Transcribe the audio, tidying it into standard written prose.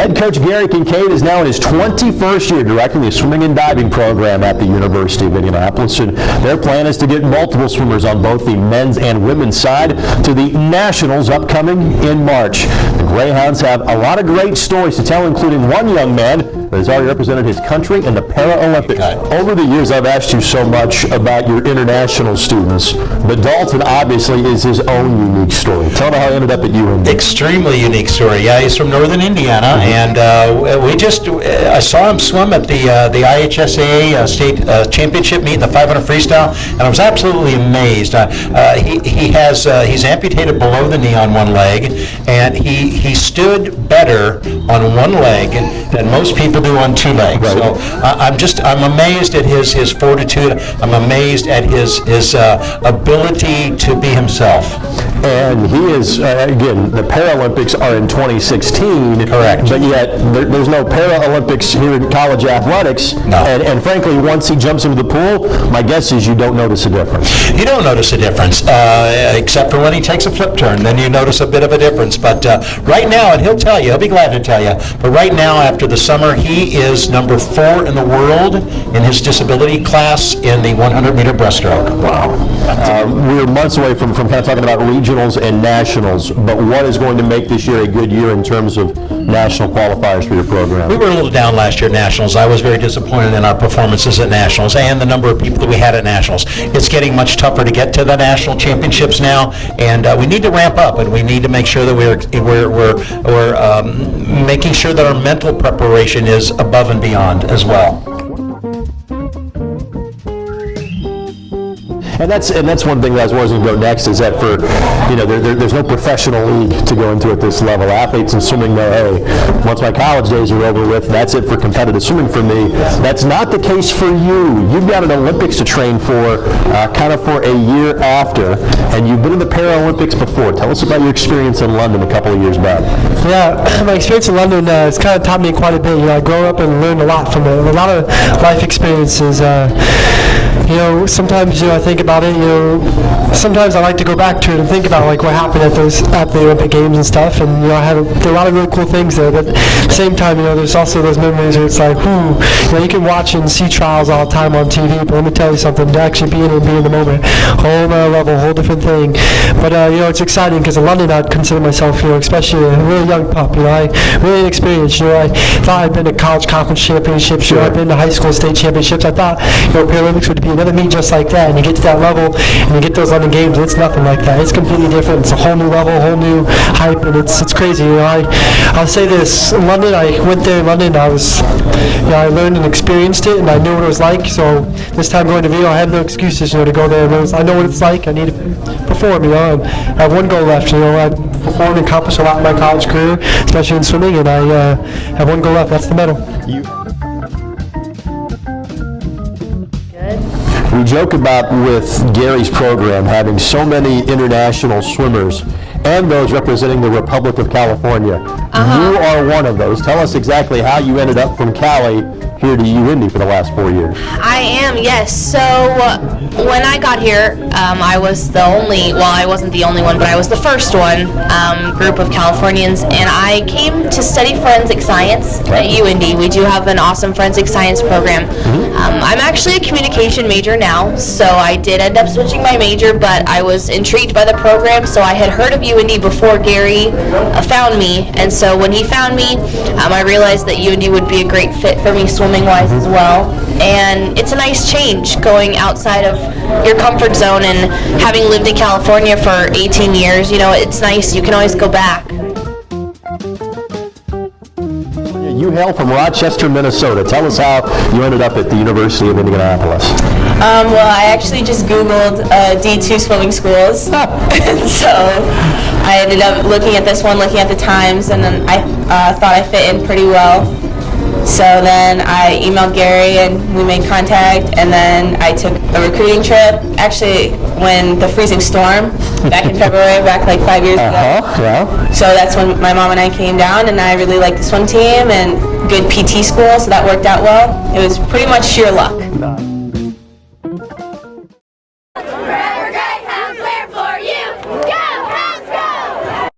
Head coach Gary Kincaid is now in his 21st year directing the swimming and diving program at the University of Indianapolis, and their plan is to get multiple swimmers on both the men's and women's side to the Nationals upcoming in March. The Greyhounds have a lot of great stories to tell, including one young man that has already represented his country in the Paralympics. Over the years, I've asked you so much about your international students, but Dalton obviously is his own unique story. Tell me how he ended up at UIndy. Extremely unique story. Yeah, he's from northern Indiana, and I saw him swim at the IHSAA state championship meet in the 500 freestyle, and I was absolutely amazed. He's amputated below the knee on one leg, and he stood better on one leg than most people do on two legs. Right. So I'm amazed at his fortitude. I'm amazed at his ability to be himself. And he is, again, the Paralympics are in 2016. Correct. But yet, there's no Paralympics here in college athletics. No. And frankly, once he jumps into the pool, my guess is you don't notice a difference. You don't notice a difference, except for when he takes a flip turn. Then you notice a bit of a difference. But right now, and he'll be glad to tell you, but right now, after the summer, he is number 4 in the world in his disability class in the 100-meter breaststroke. Wow. We're months away from kind of talking about regionals and nationals, but what is going to make this year a good year in terms of national qualifiers for your program? We were a little down last year at nationals. I was very disappointed in our performances at nationals and the number of people that we had at nationals. It's getting much tougher to get to the national championships now, and we need to ramp up, and we need to make sure that we're making sure that our mental preparation is above and beyond as well. And that's one thing that I was going to go next, is that for, there's no professional league to go into at this level. Athletes in swimming know, hey, once my college days are over with, that's it for competitive swimming for me. That's not the case for you. You've got an Olympics to train for, kind of for a year after, and you've been in the Paralympics before. Tell us about your experience in London a couple of years back. Yeah, my experience in London has kind of taught me quite a bit. I grew up and learned a lot from it. A lot of life experiences. Sometimes I think about it. Sometimes I like to go back to it and think about what happened at the Olympic Games and stuff. And there are a lot of really cool things there. But at the same time, there's also those memories where it's like, you can watch and see trials all the time on TV. But let me tell you something: to actually be in it and be in the moment, whole other level, whole different thing. But it's exciting because in London I'd consider myself, especially a really young pup. I really inexperienced. I thought I'd been to college conference championships. Sure. I'd been to high school state championships. I thought Paralympics would be another meet just like that, and you get to that level and you get those London Games, it's nothing like that. It's completely different. It's a whole new level, whole new hype, and it's crazy. I'll say this: in London, I went there in London. I learned and experienced it, and I knew what it was like. So this time going to Rio, I have no excuses, to go there. I know what it's like. I need to perform. I have one goal left. I performed and accomplished a lot in my college career, especially in swimming, and I have one goal left. That's the medal. We joke about, with Gary's program, having so many international swimmers and those representing the Republic of California. You are one of those. Tell us exactly how you ended up from Cali here to UIndy for the last 4 years. I am, yes. So when I got here, I was I wasn't the only one, but I was the first one, group of Californians, and I came to study forensic science at UIndy. We do have an awesome forensic science program. I'm actually a communication major now, so I did end up switching my major, but I was intrigued by the program, so I had heard of UIndy before Gary found me, and so when he found me, I realized that UIndy would be a great fit for me swimming-wise as well. And it's a nice change going outside of your comfort zone, and having lived in California for 18 years, it's nice. You can always go back. You hail from Rochester, Minnesota. Tell us how you ended up at the University of Indianapolis. Well, I actually just Googled D2 swimming schools. So I ended up looking at this one, looking at the times, and then I thought I fit in pretty well. So then I emailed Gary and we made contact, and then I took a recruiting trip, actually when the freezing storm, back in February, back like 5 years ago. Yeah. So that's when my mom and I came down, and I really liked the swim team and good PT school, so that worked out well. It was pretty much sheer luck.